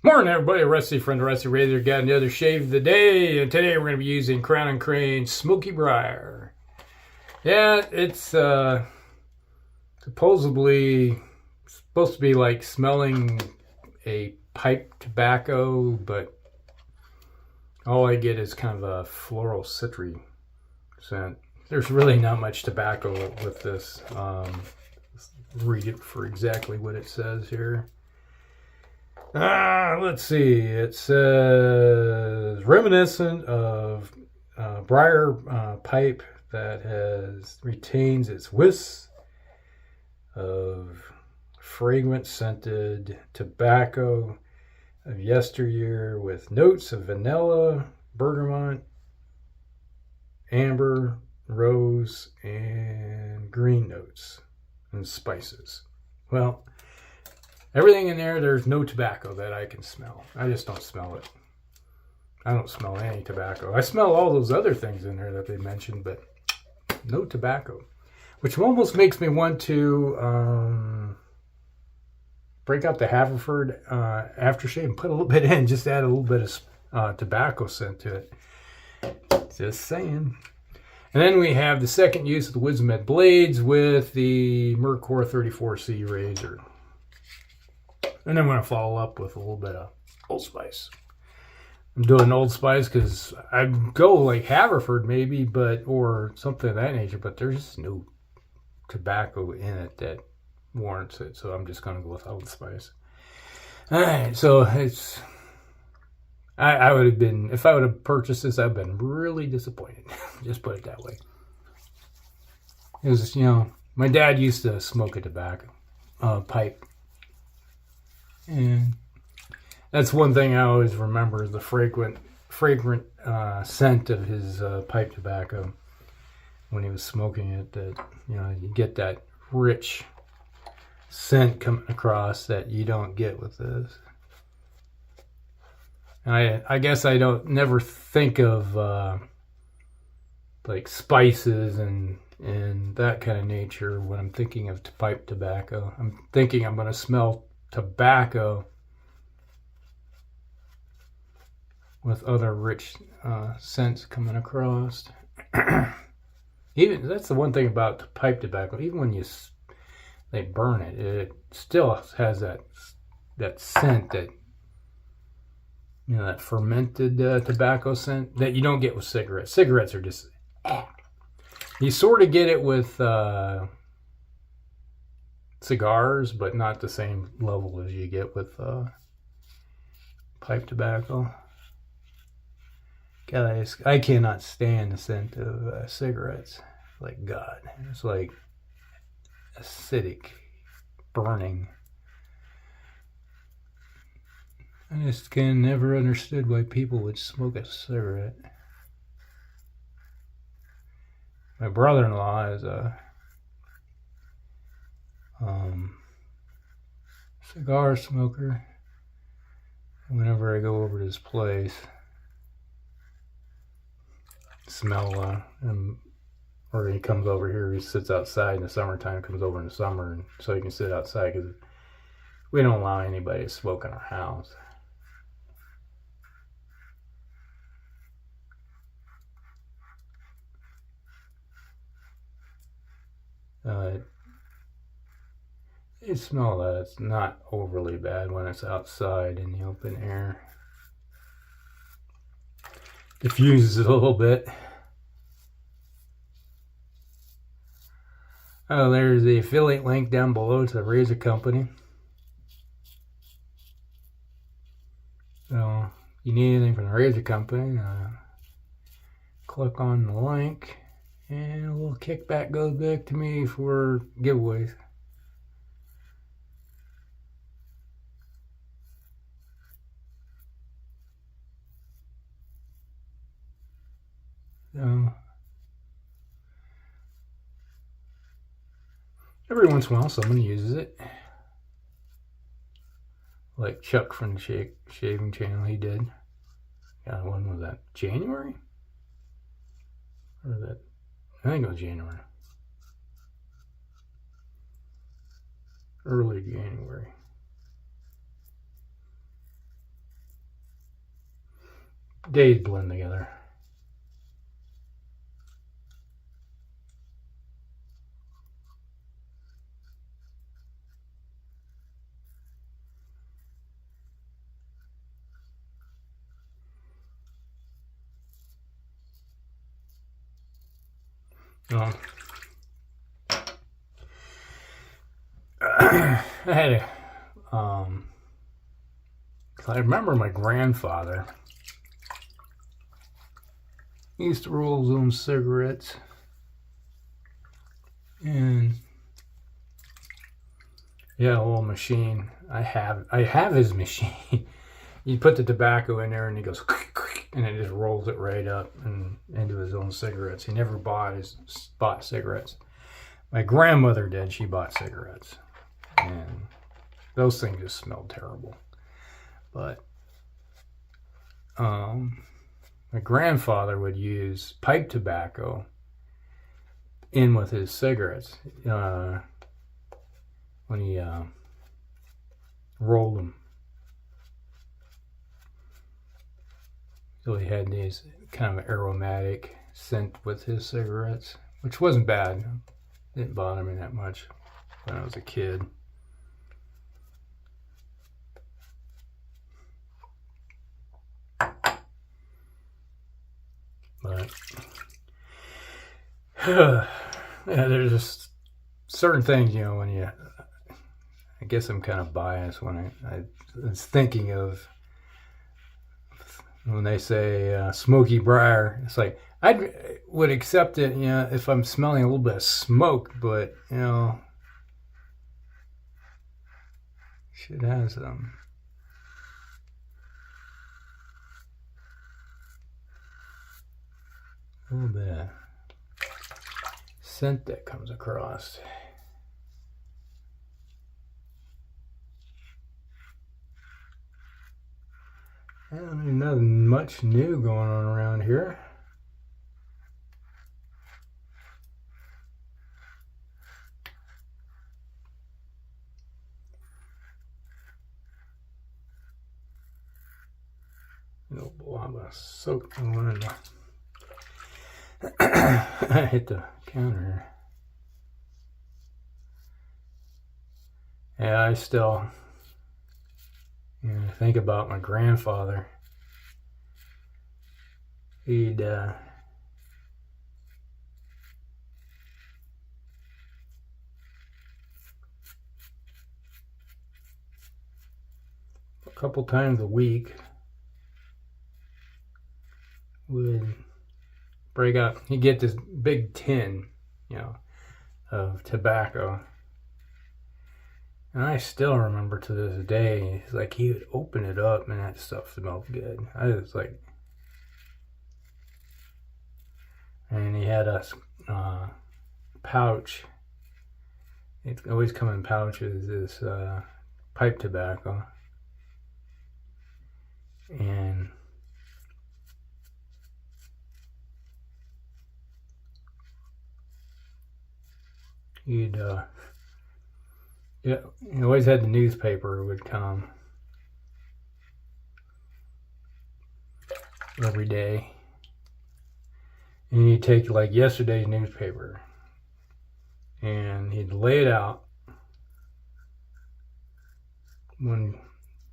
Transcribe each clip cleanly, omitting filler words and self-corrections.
Morning, everybody. Rusty from the Rusty Razor got another shave of the day, and today we're going to be using Crowne Smokey Briar. Yeah, it's supposedly supposed to be like smelling a pipe tobacco, but all I get is kind of a floral citry scent. There's really not much tobacco with this. Read it for exactly what it says here. Let's see. It says reminiscent of briar pipe that retains its whisk of fragrant scented tobacco of yesteryear with notes of vanilla, bergamot, amber, rose, and green notes and spices. Well, everything in there, there's no tobacco that I can smell. I just don't smell it. I don't smell any tobacco. I smell all those other things in there that they mentioned, but no tobacco. Which almost makes me want to break out the Haverford aftershave and put a little bit in. Just add a little bit of tobacco scent to it. Just saying. And then we have the second use of the Wizamet blades with the Merkur 34C razor. And I'm going to follow up with a little bit of Old Spice. I'm doing Old Spice because I'd go like Haverford maybe, or something of that nature, but there's no tobacco in it that warrants it. So I'm just going to go with Old Spice. All right, so I would have been, if I would have purchased this, I've been really disappointed. Just put it that way. It was, my dad used to smoke a tobacco pipe. And that's one thing I always remember is the fragrant scent of his pipe tobacco when he was smoking it. That you get that rich scent coming across that you don't get with this. And I guess I don't never think of like spices and that kind of nature when I'm thinking of pipe tobacco. I'm thinking I'm going to smell tobacco with other rich scents coming across. Even that's the one thing about the pipe tobacco. Even when they burn it, it still has that scent, that that fermented tobacco scent that you don't get with cigarettes. Cigarettes are just you sort of get it with cigars, but not the same level as you get with pipe tobacco. God, I cannot stand the scent of cigarettes. Like God, it's like acidic, burning. I just never understood why people would smoke a cigarette. My brother-in-law is a cigar smoker. Whenever I go over to his place, smell or he comes over here, he sits outside in the summertime, comes over in the summer, and so he can sit outside because we don't allow anybody to smoke in our house. You smell that it's not overly bad when it's outside in the open air. Diffuses it a little bit. Oh, there's the affiliate link down below to the razor company. So, if you need anything from the razor company, click on the link, and a little kickback goes back to me for giveaways. Every once in a while, someone uses it. Like Chuck from the Shaving Channel, he did. When was that? January? Or that? I think it was January. Early January. days blend together. I had a, I remember my grandfather, he used to roll his own cigarettes, and yeah, a little machine. I have his machine. You put the tobacco in there and he goes, and it just rolls it right up and into his own cigarettes. He never bought cigarettes. My grandmother did. She bought cigarettes, and those things just smelled terrible. But my grandfather would use pipe tobacco in with his cigarettes when he rolled them. So he had these kind of aromatic scent with his cigarettes, which wasn't bad. Didn't bother me that much when I was a kid. But yeah, there's just certain things, you know, when you, I guess I'm kind of biased when I was thinking of when they say Smokey Briar. It's like I would accept it, you know, if I'm smelling a little bit of smoke, but you know, shit has a little bit of scent that comes across. And there's nothing much new going on around here. No blob of soap going in there. I hit the counter here. Yeah, I still, you know, think about my grandfather. He'd a couple times a week would break out. He'd get this big tin, you know, of tobacco. And I still remember to this day, it's like he would open it up and that stuff smelled good. I was like, and he had a pouch. It's always come in pouches, this pipe tobacco. And he'd yeah, he always had the newspaper would come every day, and he'd take like yesterday's newspaper and he'd lay it out, one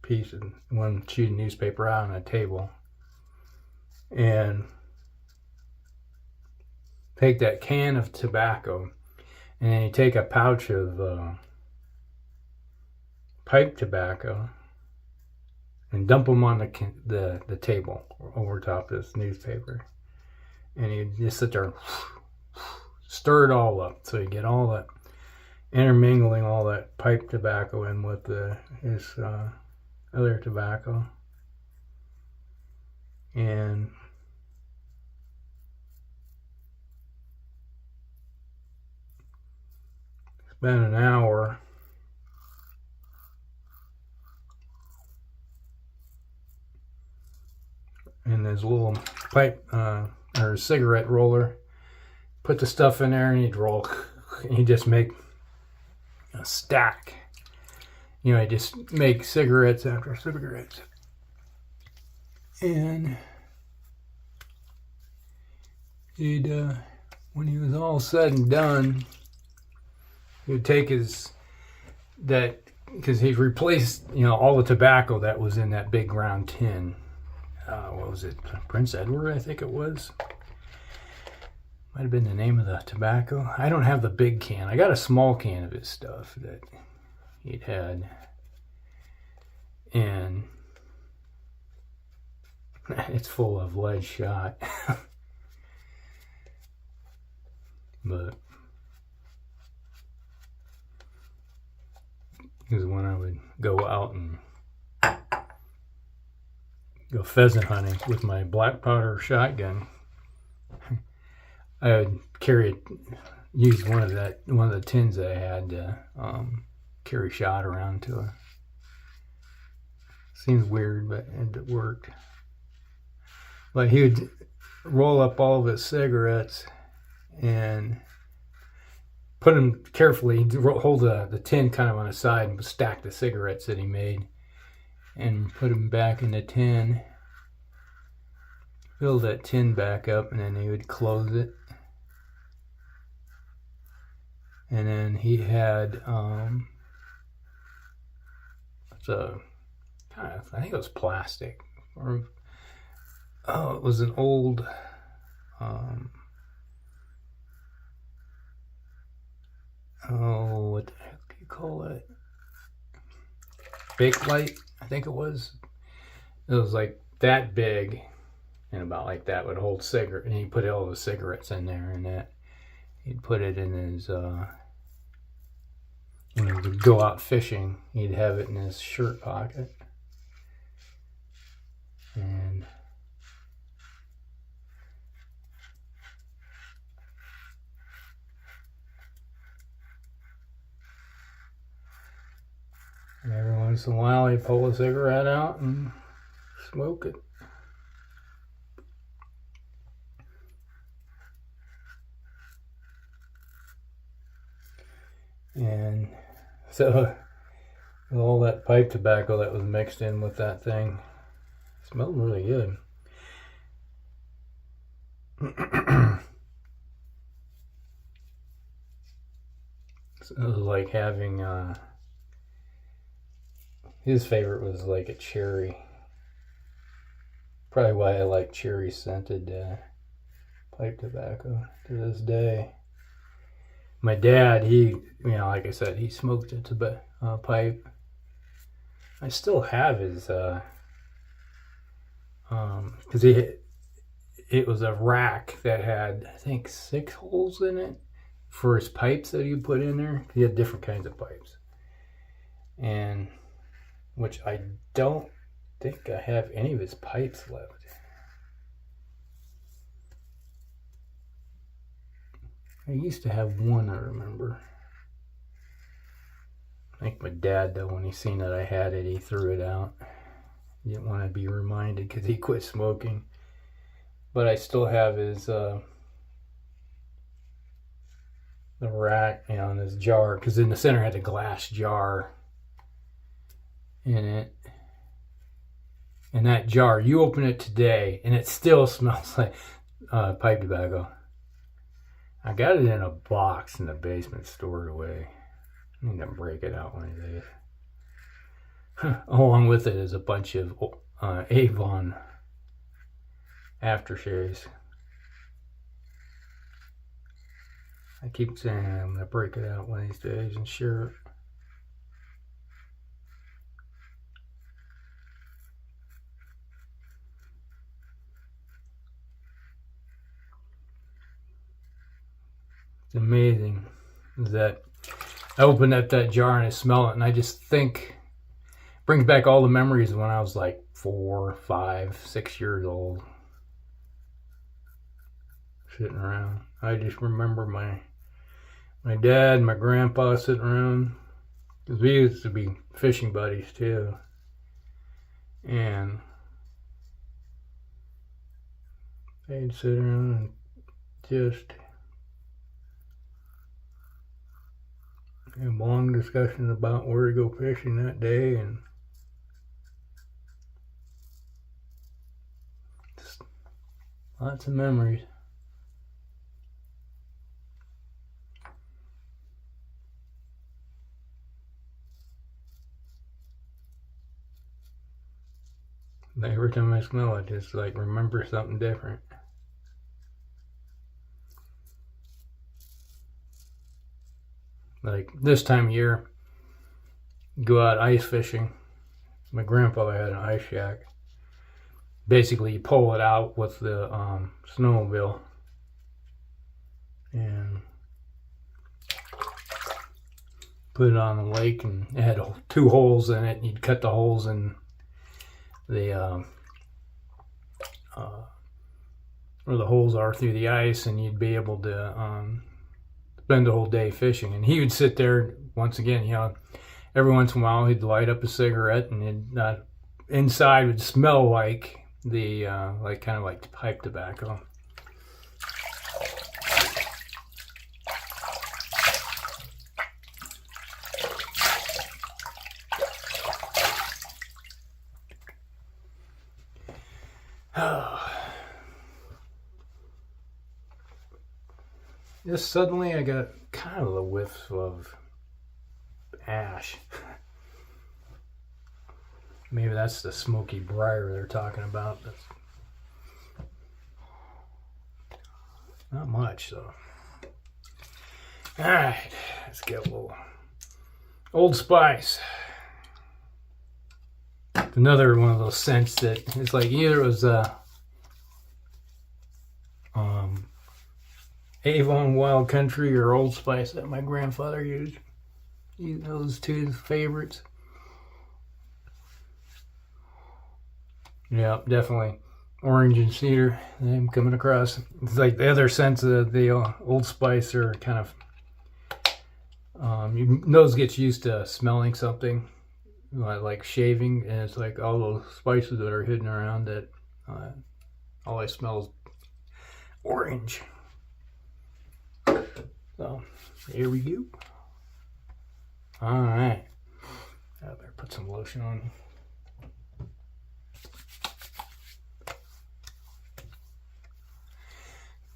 sheet of newspaper out on a table, and take that can of tobacco, and then he'd take a pouch of pipe tobacco and dump them on the table over top of this newspaper, and he'd just sit there and stir it all up, so you get all that intermingling, all that pipe tobacco in with his other tobacco. And spend an hour in his little pipe or cigarette roller, put the stuff in there, and he'd roll, and he'd just make a stack. You know, he'd just make cigarettes after cigarettes. And he'd when he was all said and done, he would take because he'd replaced, all the tobacco that was in that big round tin. What was it? Prince Edward, I think it was. Might have been the name of the tobacco. I don't have the big can. I got a small can of his stuff that he'd had. And it's full of lead shot. But because when I would go out and go pheasant hunting with my black powder shotgun, I would use one of the tins that I had to carry shot around to it. Seems weird, but it worked. But he would roll up all of his cigarettes and put them carefully. He'd hold the tin kind of on the side and stack the cigarettes that he made and put them back in the tin. Fill that tin back up, and then he would close it. And then he had I think it was plastic, or it was an old what the heck do you call it? Bake light, I think it was. It was like that big, and about like that would hold cigarette, and he put all the cigarettes in there, and that he'd put it in his when he would go out fishing, he'd have it in his shirt pocket. And every once in a while he'd pull a cigarette out and smoke it. And so all that pipe tobacco that was mixed in with that thing smelled really good. So it was like having his favorite was like a cherry. Probably why I like cherry scented pipe tobacco to this day. My dad, he, like I said, he smoked a pipe. I still have his, because it was a rack that had, I think, 6 holes in it for his pipes that he put in there. He had different kinds of pipes, and which I don't think I have any of his pipes left. I used to have one, I remember. I think my dad, though, when he seen that I had it, he threw it out. He didn't want to be reminded because he quit smoking. But I still have his, the rack, and his jar, because in the center had a glass jar in it. And that jar, you open it today, and it still smells like pipe tobacco. I got it in a box in the basement stored away. I need to break it out one of these. Along with it is a bunch of Avon aftershaves. I keep saying I'm going to break it out one of these days and share it. It's amazing that I opened up that jar and I smell it, and I just think, brings back all the memories of when I was like 4, 5, 6 years old, sitting around. I just remember my dad and my grandpa sitting around, because we used to be fishing buddies too, and they'd sit around and just have long discussions about where to go fishing that day, and just lots of memories. Every time I smell it, it's like remember something different. Like this time of year, go out ice fishing. My grandfather had an ice shack. Basically, you pull it out with the snowmobile and put it on the lake, and it had 2 holes in it. And you'd cut the holes in the where the holes are through the ice, and you'd be able to spend the whole day fishing. And he would sit there once again, you know, every once in a while he'd light up a cigarette, and it inside would smell like the like kind of like pipe tobacco. Just suddenly I got kind of a whiff of ash. Maybe that's the Smokey Briar they're talking about. That's not much, though. Alright, let's get a little Old Spice. Another one of those scents that it's like either it was Avon Wild Country or Old Spice that my grandfather used. Those two favorites. Yeah, definitely orange and cedar. I'm coming across. It's like the other scents of the Old Spice are kind of your nose gets used to smelling something like shaving, and it's like all those spices that are hidden around that all I smell is orange. So here we go. All right, I better put some lotion on.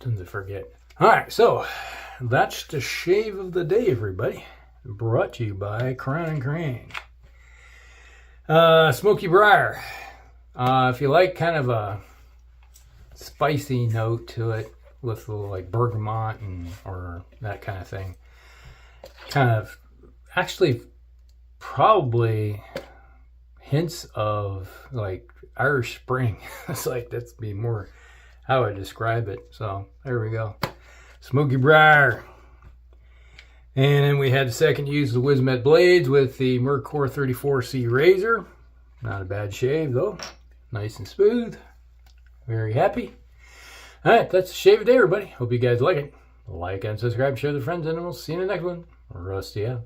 Tend to forget. All right, so that's the shave of the day, everybody. Brought to you by Crowne. Smokey Briar. If you like kind of a spicy note to it with a little like bergamot and or that kind of thing, kind of actually probably hints of like Irish Spring. It's like that's be more how I describe it. So there we go. Smokey Briar. And then we had the second use of the Wizamet blades with the Merkur 34C razor. Not a bad shave though. Nice and smooth. Very happy. Alright, that's the shave of the day, everybody. Hope you guys like it. Like and subscribe, share with friends, and we'll see you in the next one. Rusty out.